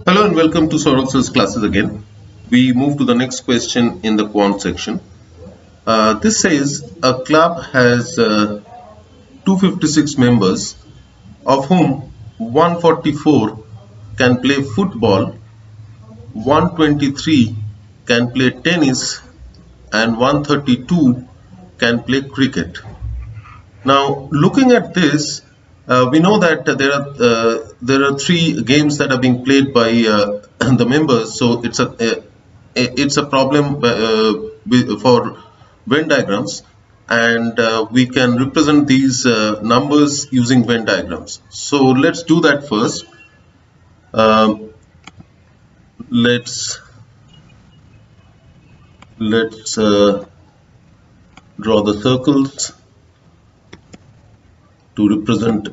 Hello and welcome to Saurav's classes again. We move to the next question in the quant section. This says a club has 256 members, of whom 144 can play football, 123 can play tennis, and 132 can play cricket. Now, looking at this, we know that there are three games that are being played by the members. So it's a problem for Venn diagrams, and we can represent these numbers using Venn diagrams. So let's do that first. Let's draw the circles to represent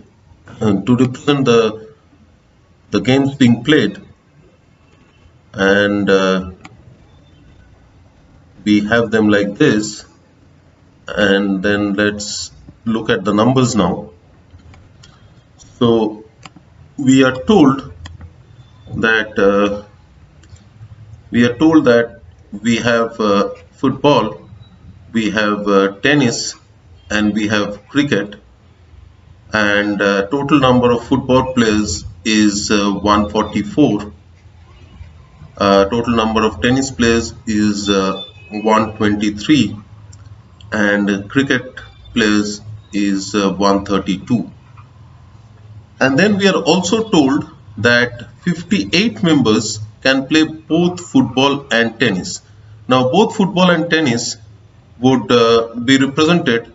the games being played, and we have them like this. And then let's look at the numbers now. So we are told that we have football, we have tennis, and we have cricket, and total number of football players is 144. Total number of tennis players is 123, and cricket players is 132. And then we are also told that 58 members can play both football and tennis. Now both football and tennis would be represented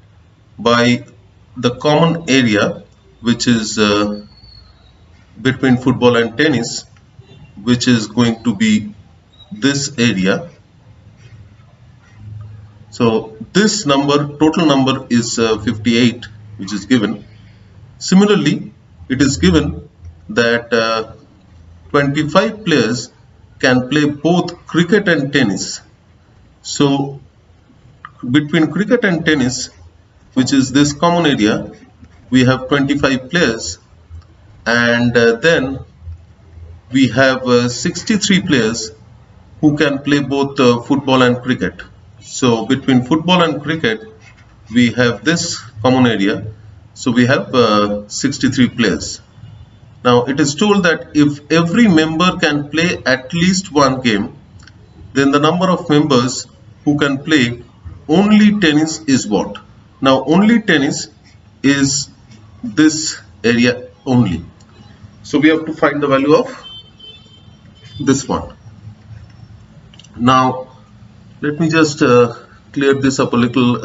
by the common area, which is between football and tennis, which is going to be this area. So this total number is 58, which is given. Similarly, it is given that 25 players can play both cricket and tennis. So between cricket and tennis, which is this common area, we have 25 players, and then we have 63 players who can play both football and cricket. So between football and cricket, we have this common area. So we have 63 players. Now it is told that if every member can play at least one game, then the number of members who can play only tennis is what? Now only tennis is this area only. So we have to find the value of this one. Now let me just clear this up a little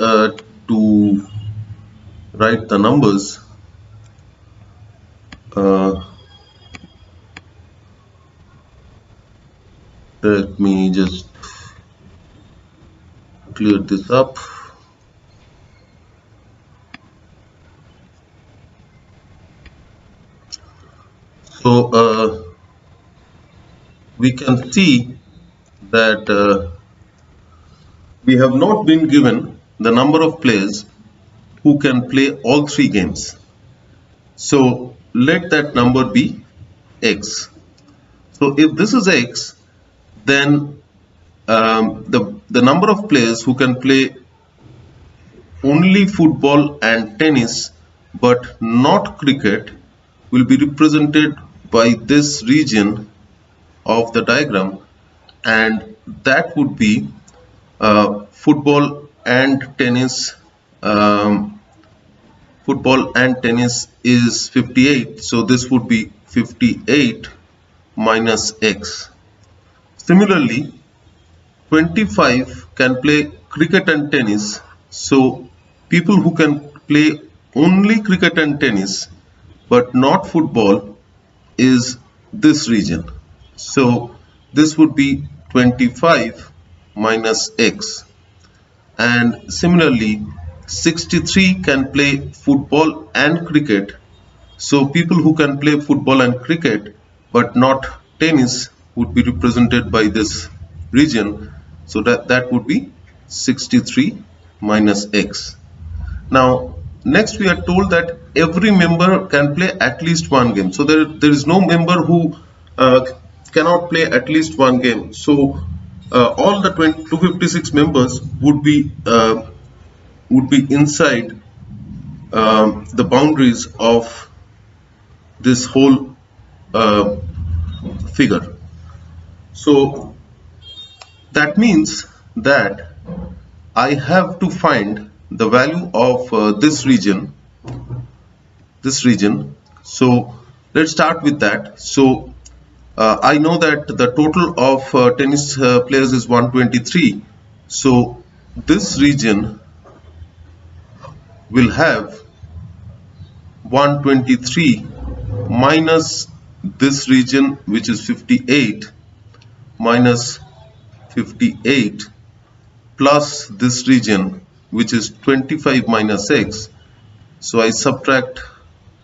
to write the numbers. Let me just clear this up. So we can see that we have not been given the number of players who can play all three games. So let that number be x. So if this is x, then the number of players who can play only football and tennis but not cricket will be represented by this region of the diagram, and that would be football and tennis. Football and tennis is 58, so this would be 58 minus x. Similarly, 25 can play cricket and tennis, so people who can play only cricket and tennis but not football is this region. So this would be 25 minus x. And similarly, 63 can play football and cricket, so people who can play football and cricket but not tennis would be represented by this region. So that would be 63 minus x. Now next we are told that every member can play at least one game. So there is no member who cannot play at least one game. So all the 256 members would be inside the boundaries of this whole figure. So that means that I have to find the value of this region. So let's start with that. So I know that the total of tennis players is 123. So this region will have 123 minus this region, which is 58, minus 58 plus this region, which is 25 minus x. So I subtract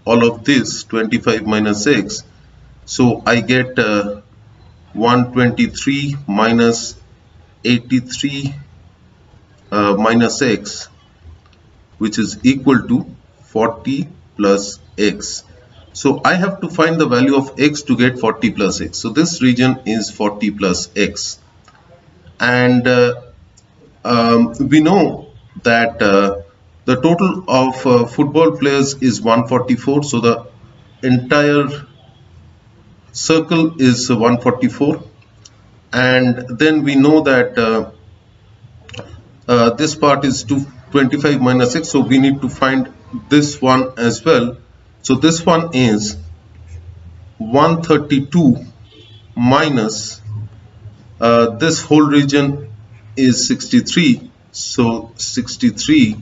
all of this, 25 minus x. So I get 123 minus 83 minus x, which is equal to 40 plus x. So I have to find the value of x to get 40 plus x. So this region is 40 plus x. And we know that the total of football players is 144. So the entire circle is 144. And then we know that this part is 25 minus x. So we need to find this one as well. So this one is 132 minus this whole region is 63. So 63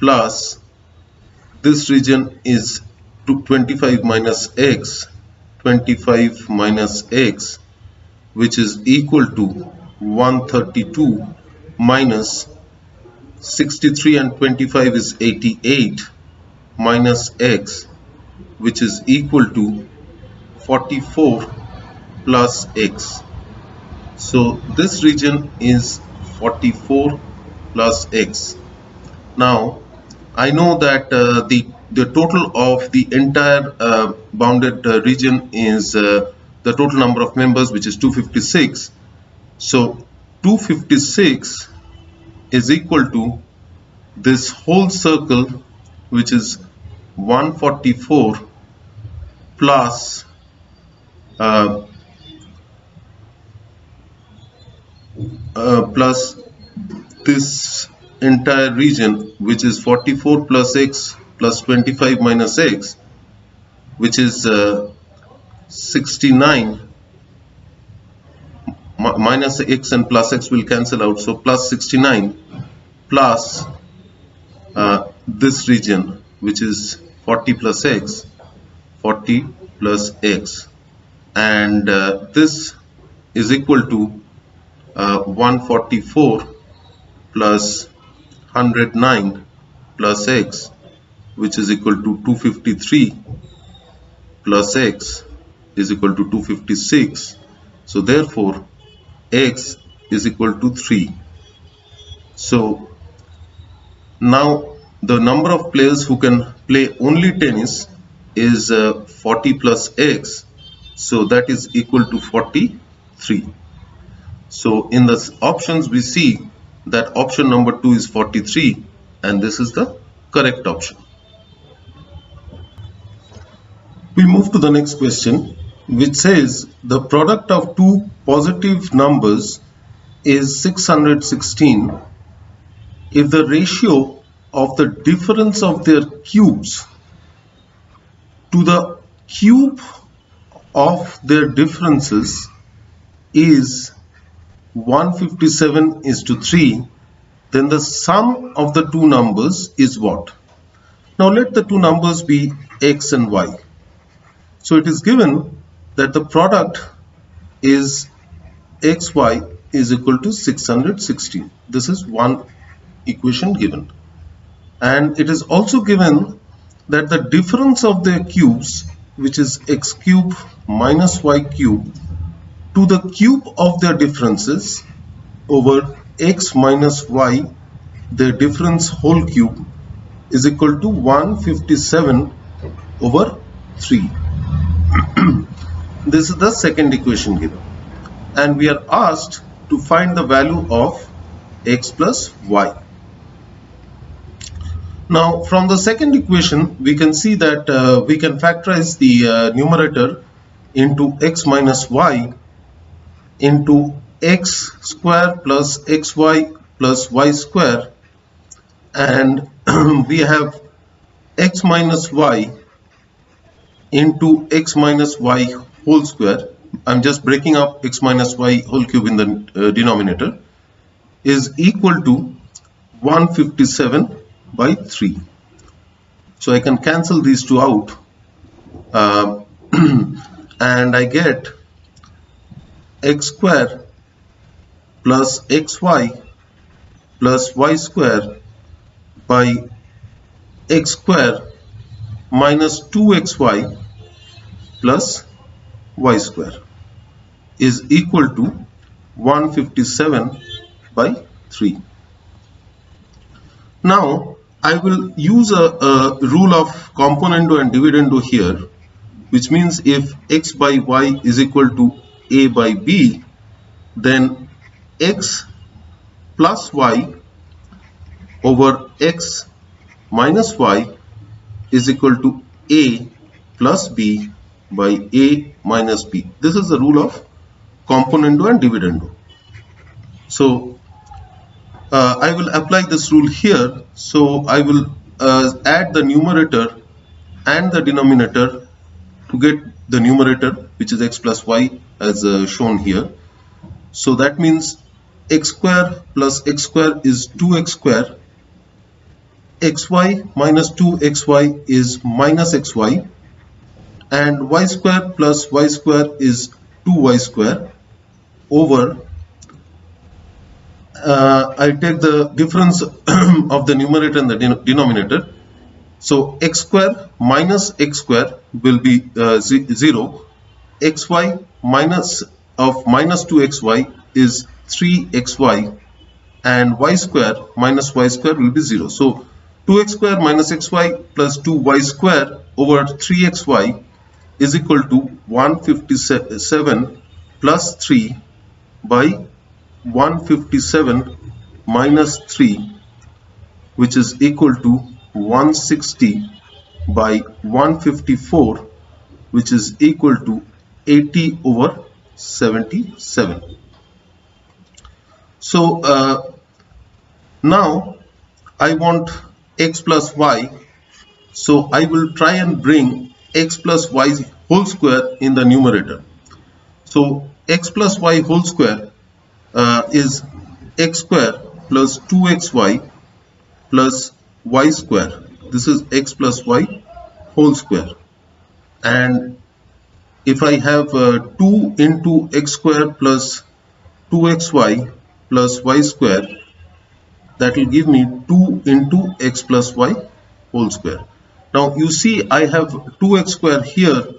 plus this region is 25 minus x, 25 minus x, which is equal to 132 minus 63 and 25 is 88 minus x, which is equal to 44 plus x. So this region is 44 plus x. Now I know that the total of the entire bounded region is the total number of members, which is 256. So 256 is equal to this whole circle, which is 144 plus plus this entire region, which is 44 plus x plus 25 minus x, which is 69 minus x and plus x will cancel out. So plus 69 plus this region, which is 40 plus x, 40 plus x, and this is equal to 144 plus 109 plus x, which is equal to 253 plus x is equal to 256. So therefore x is equal to 3. So now the number of players who can play only tennis is 40 plus x. So that is equal to 43. So in the options we see that option number 2 is 43, and this is the correct option. We move to the next question, which says the product of two positive numbers is 616 if the ratio of the difference of their cubes to the cube of their differences is 157:3, then the sum of the two numbers is what? Now let the two numbers be x and y. So it is given that the product is xy is equal to 616. This is one equation given. And it is also given that the difference of their cubes, which is x cube minus y cube, to the cube of their differences over x minus y, their difference whole cube, is equal to 157/3. This is the second equation given, and we are asked to find the value of x plus y. Now from the second equation we can see that we can factorize the numerator into x minus y into x square plus xy plus y square, and we have x minus y into x minus y whole square. I'm just breaking up x minus y whole cube in the denominator, is equal to 157 by 3. So I can cancel these two out, and I get x square plus xy plus y square by x square minus 2xy plus y square is equal to 157 by 3. Now I will use a rule of componendo and dividendo here, which means if x by y is equal to a by b, then x plus y over x minus y is equal to a plus b by a minus b. This is the rule of componendo and dividendo. So I will apply this rule here. So I will add the numerator and the denominator to get the numerator, which is x plus y, as shown here. So that means x square plus x square is 2x square, xy minus 2xy is minus xy, and y square plus y square is 2y square over I take the difference of the numerator and the denominator. So x square minus x square will be 0. Xy minus of minus 2xy is 3xy, and y square minus y square will be 0. So 2x square minus xy plus 2y square over 3xy is equal to 157 plus 3 by 157 minus 3, which is equal to 160 by 154, which is equal to 80 over 77. So now I want x plus y, so I will try and bring x plus y whole square in the numerator. So x plus y whole square is x square plus 2xy plus y square. This is x plus y whole square, and if I have 2 into x square plus 2xy plus y square, that will give me 2 into x plus y whole square. Now you see I have 2x square here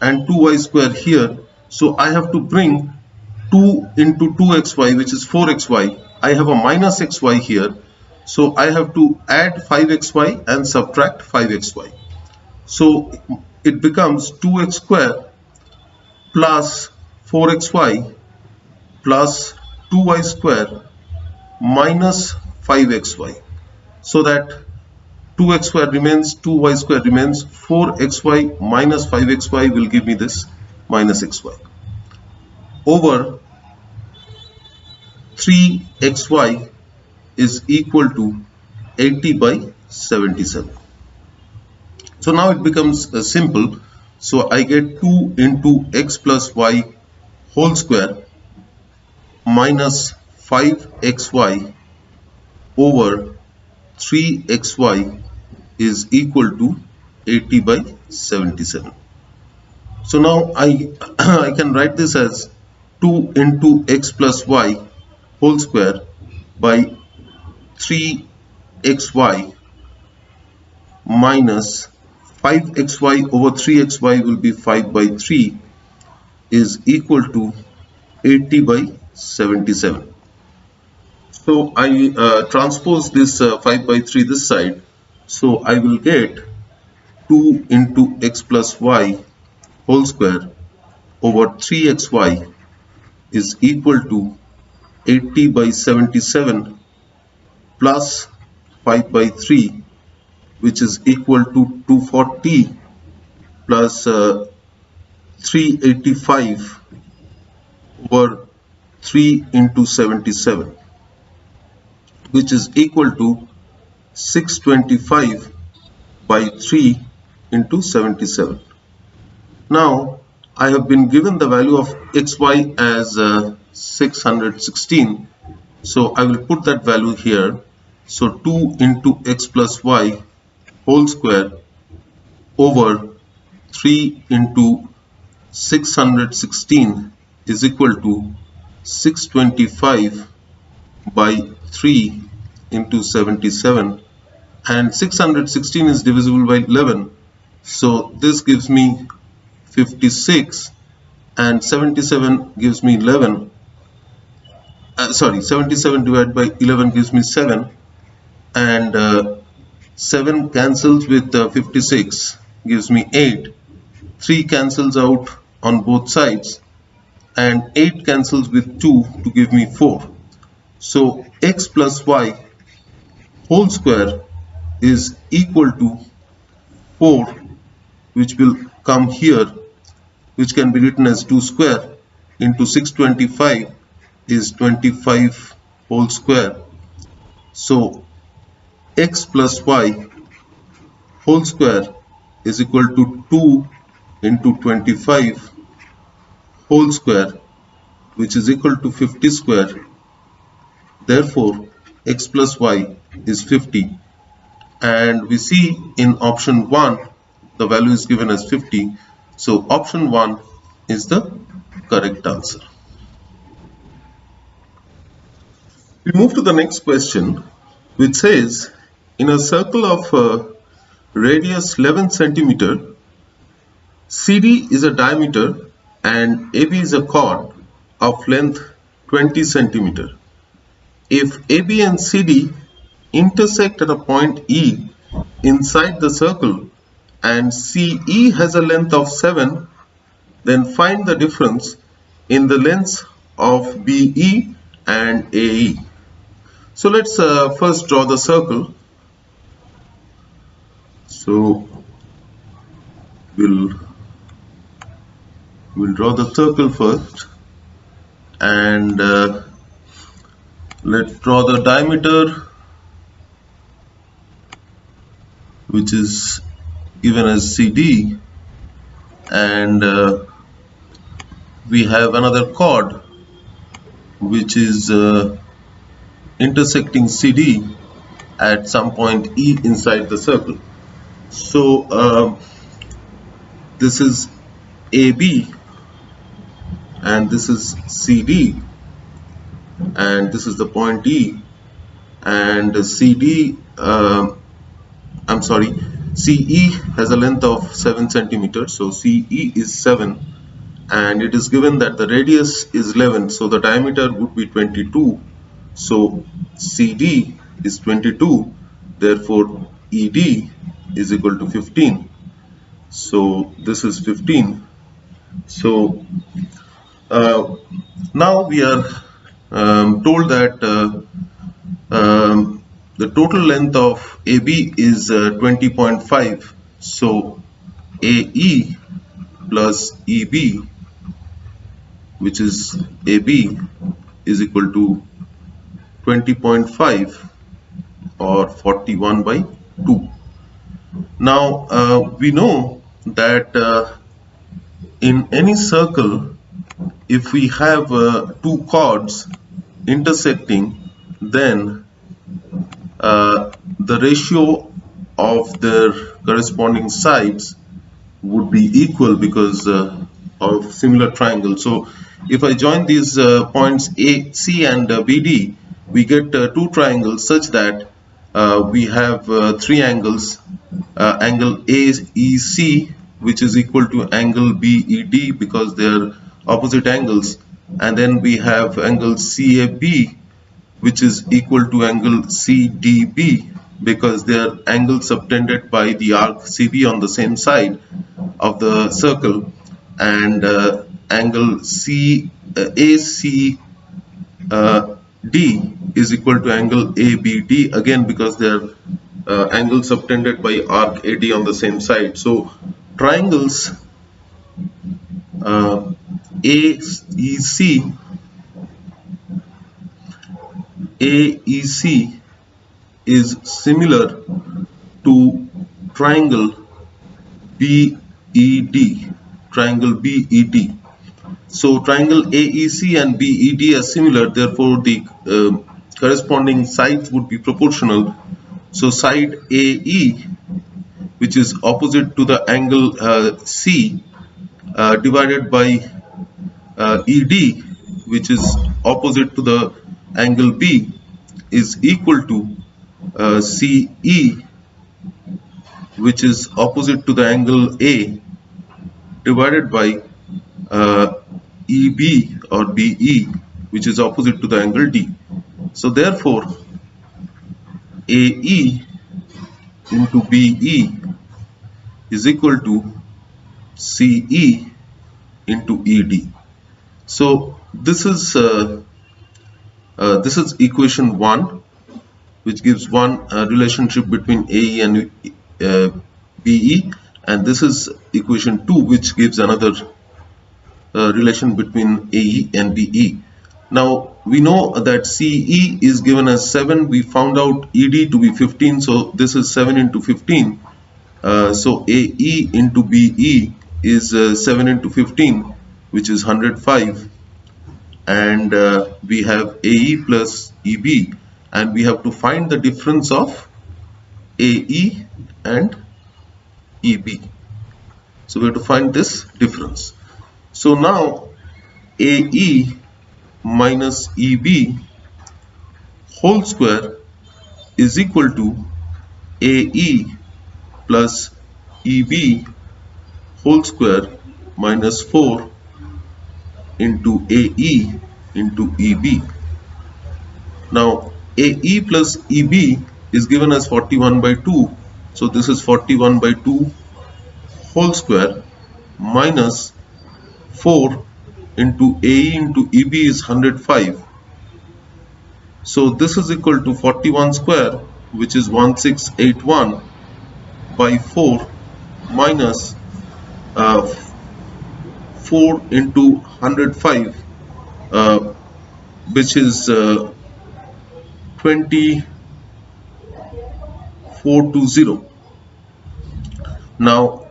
and 2y square here, so I have to bring 2 into 2xy, which is 4xy. I have a minus xy here, so I have to add 5xy and subtract 5xy. So it becomes 2x square plus 4xy plus 2y square minus 5xy. So that 2x square remains, 2y square remains, 4xy minus 5xy will give me this minus xy over 3xy is equal to 80 by 77. So now it becomes simple. So I get 2 into x plus y whole square minus 5xy over 3xy is equal to 80 by 77. So now I can write this as 2 into x plus y whole square by 3xy minus 5xy over 3xy will be 5 by 3 is equal to 80 by 77. So I transpose this 5 by 3 this side, so I will get 2 into x plus y whole square over 3xy is equal to 80 by 77 plus 5 by 3, which is equal to 240 plus 385 over 3 into 77, which is equal to 625 by 3 into 77. Now I have been given the value of xy as 616, so I will put that value here. So 2 into x plus y whole square over 3 into 616 is equal to 625 by 3 into 77, and 616 is divisible by 11, so this gives me 56, and 77 gives me 11. 77 divided by 11 gives me 7, and 7 cancels with 56 gives me 8. 3 cancels out on both sides, and 8 cancels with 2 to give me 4. So x plus y whole square is equal to 4, which will come here, which can be written as 2 square into 625 is 25 whole square. So x plus y whole square is equal to 2 into 25 whole square, which is equal to 50 square. Therefore x plus y is 50, and we see in option 1 the value is given as 50, so option 1 is the correct answer. We move to the next question, which says, in a circle of radius 11 centimeter, CD is a diameter and AB is a chord of length 20 centimeter. If AB and CD intersect at a point E inside the circle and CE has a length of 7, then find the difference in the lengths of BE and AE. So let's first draw the circle. So we'll draw the circle first, and let's draw the diameter, which is given as CD, and we have another chord which is intersecting CD at some point E inside the circle. So this is AB and this is CD, and this is the point E, and CD CE has a length of 7 centimeters, so CE is 7, and it is given that the radius is 11, so the diameter would be 22, so CD is 22, therefore ED is equal to 15, so this is 15. So now we are told that the total length of AB is 20.5, so AE plus EB, which is AB, is equal to 20.5 or 41 by 2. Now we know that in any circle, if we have two chords intersecting, then the ratio of their corresponding sides would be equal because of similar triangles. So if I join these points A, C and BD, we get two triangles such that we have three angles, angle AEC, which is equal to angle BED because they are opposite angles, and then we have angle CAB, which is equal to angle CDB because they are angles subtended by the arc CB on the same side of the circle, and angle ACD is equal to angle ABD, again because they are angles subtended by arc AD on the same side. So triangles AEC is similar to triangle BED. So triangle AEC and BED are similar, therefore the corresponding sides would be proportional. So side AE, which is opposite to the angle C, divided by ED, which is opposite to the angle B, is equal to CE, which is opposite to the angle A, divided by EB or BE, which is opposite to the angle D. So therefore AE into BE is equal to CE into ED. So this is equation 1, which gives one relationship between AE and BE, and this is equation 2, which gives another relation between AE and BE. Now we know that CE is given as 7. We found out ED to be 15, so this is 7 into 15. So AE into BE is 7 into 15, which is 105, and we have AE plus EB, and we have to find the difference of AE and EB. So we have to find this difference. So now AE minus EB whole square is equal to AE plus EB whole square minus 4 into AE into EB. Now AE plus EB is given as 41 by 2. So this is 41 by 2 whole square minus 4 into AE into EB is 105. So this is equal to 41 square, which is 1681 by 4 minus 4 into 105, which is 2420. Now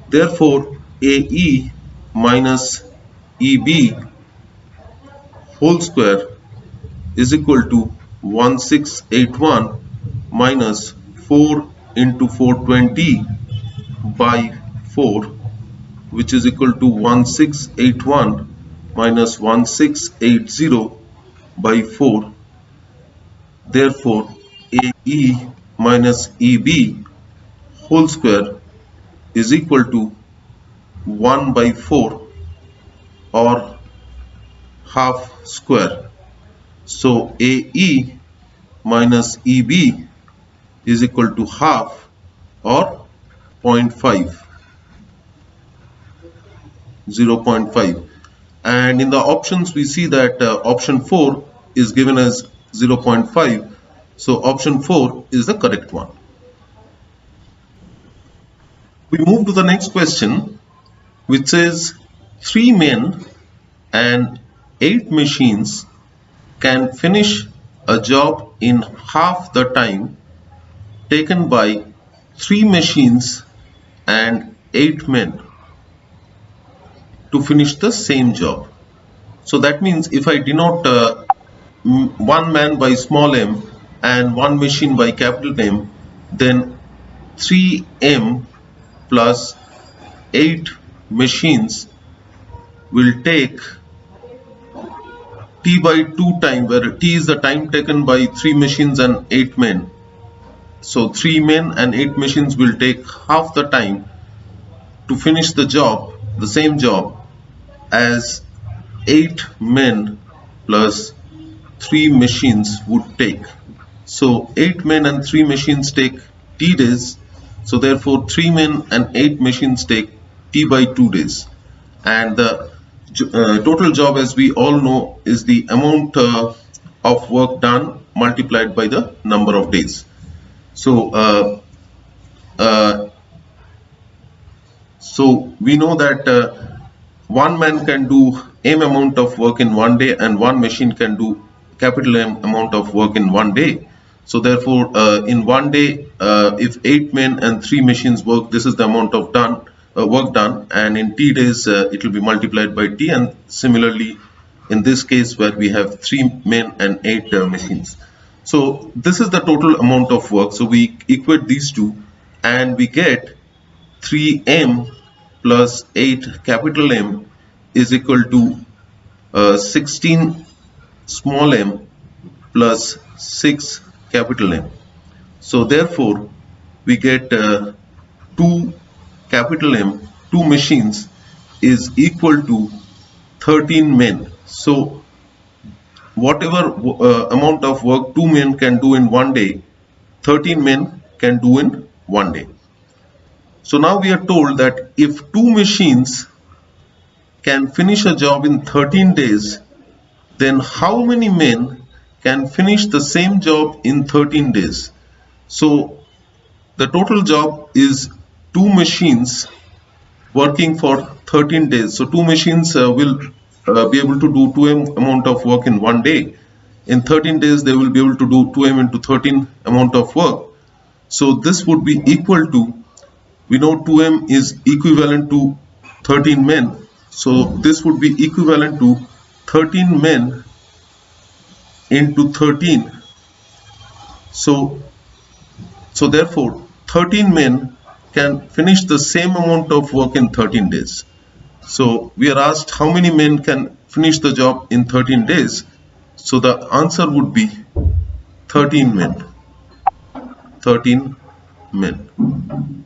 therefore AE minus EB whole square is equal to 1681 minus 4 into 420 by 4, which is equal to 1681 minus 1680 by 4. Therefore AE minus EB whole square is equal to 1 by 4 or half square. So AE minus EB is equal to half or 0.5. And in the options we see that option 4 is given as 0.5. So option 4 is the correct one. We move to the next question, which says 3 men and 8 machines can finish a job in half the time taken by 3 machines and 8 men to finish the same job. So that means if I denote one man by small m and one machine by capital M, then 3m plus 8 machines will take t by 2 time, where t is the time taken by 3 machines and 8 men. So 3 men and 8 machines will take half the time to finish the job, the same job, as 8 men plus 3 machines would take. So 8 men and 3 machines take t days. So therefore 3 men and 8 machines take t by 2 days. And the total job, as we all know, is the amount of work done multiplied by the number of days. So uh, so we know that one man can do M amount of work in one day, and one machine can do capital M amount of work in one day. So therefore, in one day, if 8 men and 3 machines work, this is the amount of work done, and in T days, it will be multiplied by T, and similarly, in this case where we have 3 men and 8 machines. So this is the total amount of work. So we equate these two, and we get 3m plus 8 capital M is equal to 16 small m plus 6 capital M. So therefore, we get 2 capital M, 2 machines is equal to 13 men. So whatever amount of work 2 men can do in one day, 13 men can do in one day. So now we are told that if 2 machines can finish a job in 13 days, then how many men can finish the same job in 13 days? So the total job is 2 machines working for 13 days. So 2 machines will be able to do 2m amount of work in one day. In 13 days, they will be able to do 2m into 13 amount of work. So this would be equal to, we know 2m is equivalent to 13 men. So this would be equivalent to 13 men into 13. So therefore 13 men can finish the same amount of work in 13 days. So we are asked how many men can finish the job in 13 days. So the answer would be 13 men. 13 men.